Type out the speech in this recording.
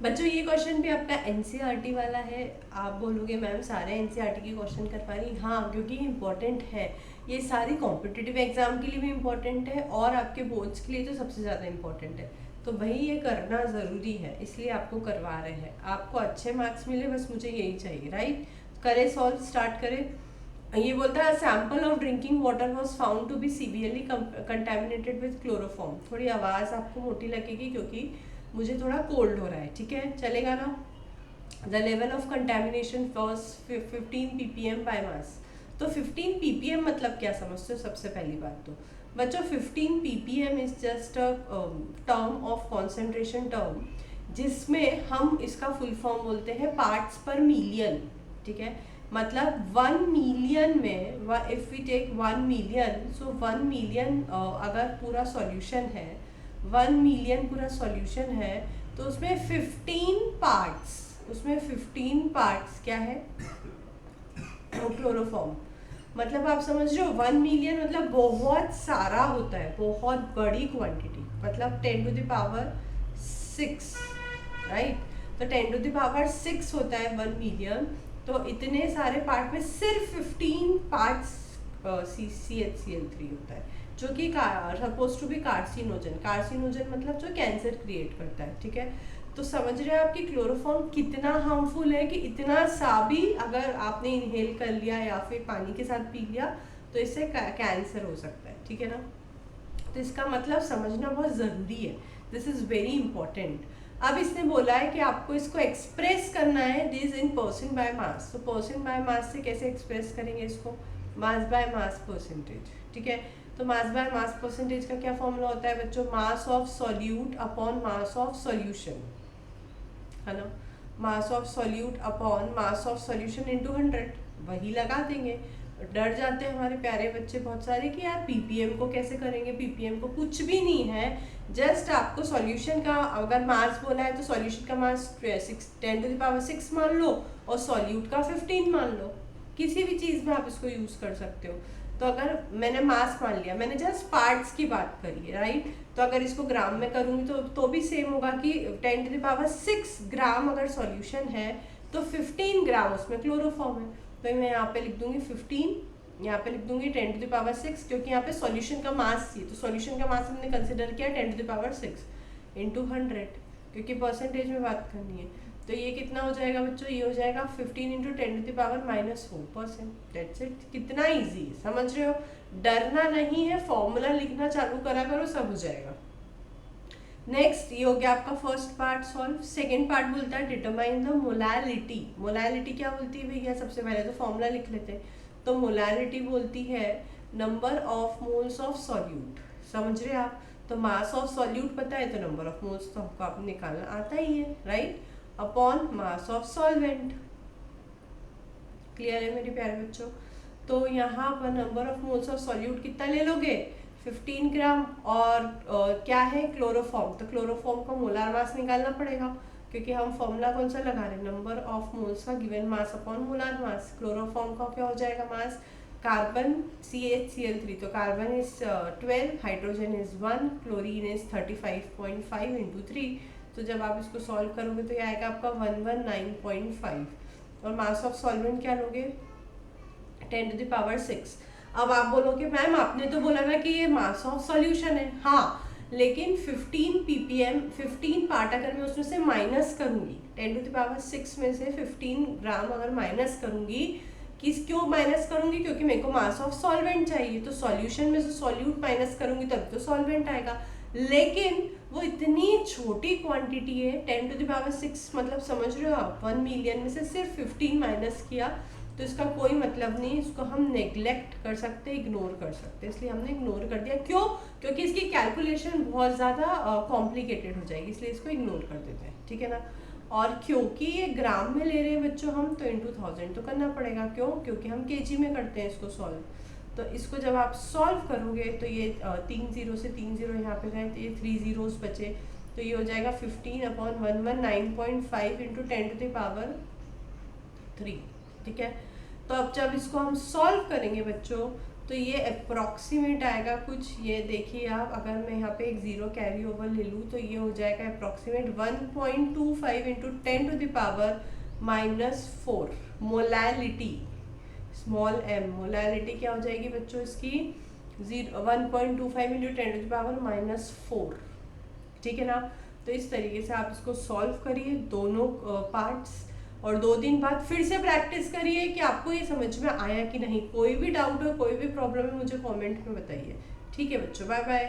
बच्चों ये क्वेश्चन भी आपका एनसीईआरटी वाला है। आप बोलोगे मैम सारे एनसीईआरटी के क्वेश्चन कर पा रही, हाँ क्योंकि इम्पोर्टेंट है। ये सारी कॉम्पिटिटिव एग्जाम के लिए भी इम्पोर्टेंट है और आपके बोर्ड्स के लिए तो सबसे ज़्यादा इम्पोर्टेंट है। तो भाई ये करना ज़रूरी है, इसलिए आपको करवा रहे हैं। आपको अच्छे मार्क्स मिले बस मुझे यही चाहिए, राइट। करें सॉल्व, स्टार्ट करें। ये बोलता है sample of drinking water was found to be severely contaminated with chloroform. थोड़ी आवाज़ आपको मोटी लगेगी क्योंकि मुझे थोड़ा कोल्ड हो रहा है, ठीक है, चलेगा ना। The level of contamination was 15 ppm by mass. तो 15 ppm मतलब क्या समझते हो? सबसे पहली बात तो बच्चों 15 ppm is just a term of concentration term, जिसमें हम इसका फुल फॉर्म बोलते हैं पार्ट्स पर मिलियन, ठीक है। मतलब 1 मिलियन में if we take 1 million, so 1 million अगर पूरा सॉल्यूशन है, 1 मिलियन पूरा सॉल्यूशन है, तो उसमें 15 पार्ट्स, उसमें 15 पार्ट्स क्या है? क्लोरोफॉर्म। मतलब आप समझ रहे हो 1 मिलियन मतलब बहुत सारा होता है, बहुत बड़ी क्वांटिटी, मतलब 10 टू द पावर 6, राइट। तो 10 टू द पावर 6 होता है 1 मिलियन। तो इतने सारे पार्ट में सिर्फ 15 पार्ट्स CH3 होता है, जो कि suppose to be carcinogen. Carcinogen मतलब जो कैंसर क्रिएट करता है, ठीक है। तो समझ रहे हैं आपकी क्लोरोफॉर्म कितना हार्मफुल है कि इतना सा भी अगर आपने इनहेल कर लिया या फिर पानी के साथ पी लिया तो इससे कैंसर हो सकता है, ठीक है ना। तो इसका मतलब समझना बहुत ज़रूरी है, दिस इज़ वेरी इंपॉर्टेंट। अब इसने बोला है कि आपको इसको एक्सप्रेस करना है this in percent by mass. तो परसेंट बाय मास से कैसे एक्सप्रेस करेंगे इसको? मास बाय मास परसेंटेज, ठीक है। तो मास बाय मास परसेंटेज का क्या फॉर्मूला होता है बच्चों? Mass of solute upon mass of solution, है ना। Mass of solute upon mass of solution into 100, वही लगा देंगे। डर जाते हैं हमारे प्यारे बच्चे बहुत सारे कि यार पीपीएम को कैसे करेंगे, पीपीएम को कुछ भी नहीं है, जस्ट आपको सॉल्यूशन का अगर मास बोला है तो सॉल्यूशन का मास 10 टू द पावर 6 मान लो और सॉल्यूट का 15 मान लो। किसी भी चीज़ में आप इसको यूज़ कर सकते हो। तो अगर मैंने मास मान लिया, मैंने जस्ट पार्ट्स की बात करी है, राइट। तो अगर इसको ग्राम में करूँगी तो भी सेम होगा कि 10 टू द पावर 6 ग्राम अगर सॉल्यूशन है तो 15 ग्राम उसमें क्लोरोफॉर्म है। तो मैं यहाँ पे लिख दूंगी 15, यहाँ पे लिख दूंगी 10 टू द पावर 6, क्योंकि यहाँ पे सॉल्यूशन का मास चाहिए। तो सॉल्यूशन का मास हमने कंसिडर किया 10 टू द पावर 6 इंटू 100, क्योंकि परसेंटेज में बात करनी है। तो ये कितना हो जाएगा बच्चों? ये हो जाएगा 15 into 10 to the power -4%। That's it. कितना ईजी है, समझ रहे हो? डरना नहीं है, फॉर्मूला लिखना चालू करा करो, सब हो जाएगा। नेक्स्ट ये हो गया आपका first part solve. Second part बोलता है डिटरमाइन द मोलैलिटी। मोलैलिटी क्या बोलती है भैया? सबसे पहले तो फॉर्मूला लिख लेते हैं। तो मोलैलिटी बोलती है number of moles of solute, समझ रहे आप। तो मास ऑफ सॉल्यूट पता है तो नंबर ऑफ मोल्स तो आपको आप निकालना आता ही है, right, upon mass of solvent. Clear है मेरे प्यारे बच्चों? तो यहाँ पर number of moles of solute कितना ले लोगे? 15 ग्राम। और क्या है? क्लोरोफॉर्म। तो क्लोरोफॉर्म का मोलार मास निकालना पड़ेगा, क्योंकि हम फॉर्मूला कौन सा लगा रहे हैं? नंबर ऑफ मोल्स का given mass upon molar mass. Chloroform का क्या हो जाएगा मास? कार्बन CH Cl3, तो carbon is 12, hydrogen is 1, chlorine is 35.5 into 3। तो जब आप इसको सॉल्व करोगे तो ये आएगा आपका 119.5। और मास ऑफ सॉल्वेंट क्या लोगे? 10 टू द पावर 6। अब आप बोलोगे मैम आपने तो बोला ना कि ये मास ऑफ सॉल्यूशन है। हाँ, लेकिन 15 ppm 15 पार्ट अगर मैं उसमें से माइनस करूंगी, 10 टू द पावर 6 में से 15 ग्राम अगर माइनस करूंगी, क्यों माइनस करूंगी? क्योंकि मेरे को मास ऑफ सॉल्वेंट चाहिए। तो सॉल्यूशन में से सॉल्यूट माइनस करूंगी तब तो सॉल्वेंट आएगा। लेकिन वो इतनी छोटी क्वांटिटी है 10 टू द पावर 6, मतलब समझ रहे हो आप, 1 मिलियन में से सिर्फ 15 माइनस किया, तो इसका कोई मतलब नहीं। इसको हम नेग्लेक्ट कर सकते, इग्नोर कर सकते, इसलिए हमने इग्नोर कर दिया। क्यों? क्योंकि इसकी कैलकुलेशन बहुत ज़्यादा कॉम्प्लिकेटेड हो जाएगी, इसलिए इसको इग्नोर कर देते हैं, ठीक है ना। और क्योंकि ये ग्राम में ले रहे हैं बच्चों हम, तो इंटू 1000 तो करना पड़ेगा। क्यों? क्योंकि हम केजी में करते हैं इसको सॉल्व। तो इसको जब आप सॉल्व करोगे तो ये 3 0 से 3 0 यहाँ पे गए, तो ये 3 zeros बचे। तो ये हो जाएगा 15 upon 119.5 into 10 to the power 3, ठीक है। तो अब जब इसको हम सॉल्व करेंगे बच्चों तो ये अप्रॉक्सीमेट आएगा कुछ, ये देखिए आप, अगर मैं यहाँ पे एक ज़ीरो कैरी ओवर ले लूँ तो ये हो जाएगा approximate 1.25 into 10⁻⁻⁴ molality, small m। Molality क्या हो जाएगी बच्चों इसकी 1.25 इंटू 10⁻⁻⁴। ठीक है ना। तो इस तरीके से आप इसको सॉल्व करिए दोनों पार्ट्स, और 2 दिन बाद फिर से प्रैक्टिस करिए कि आपको ये समझ में आया कि नहीं। कोई भी डाउट हो, कोई भी प्रॉब्लम है, मुझे कमेंट में बताइए। ठीक है बच्चों, बाय बाय।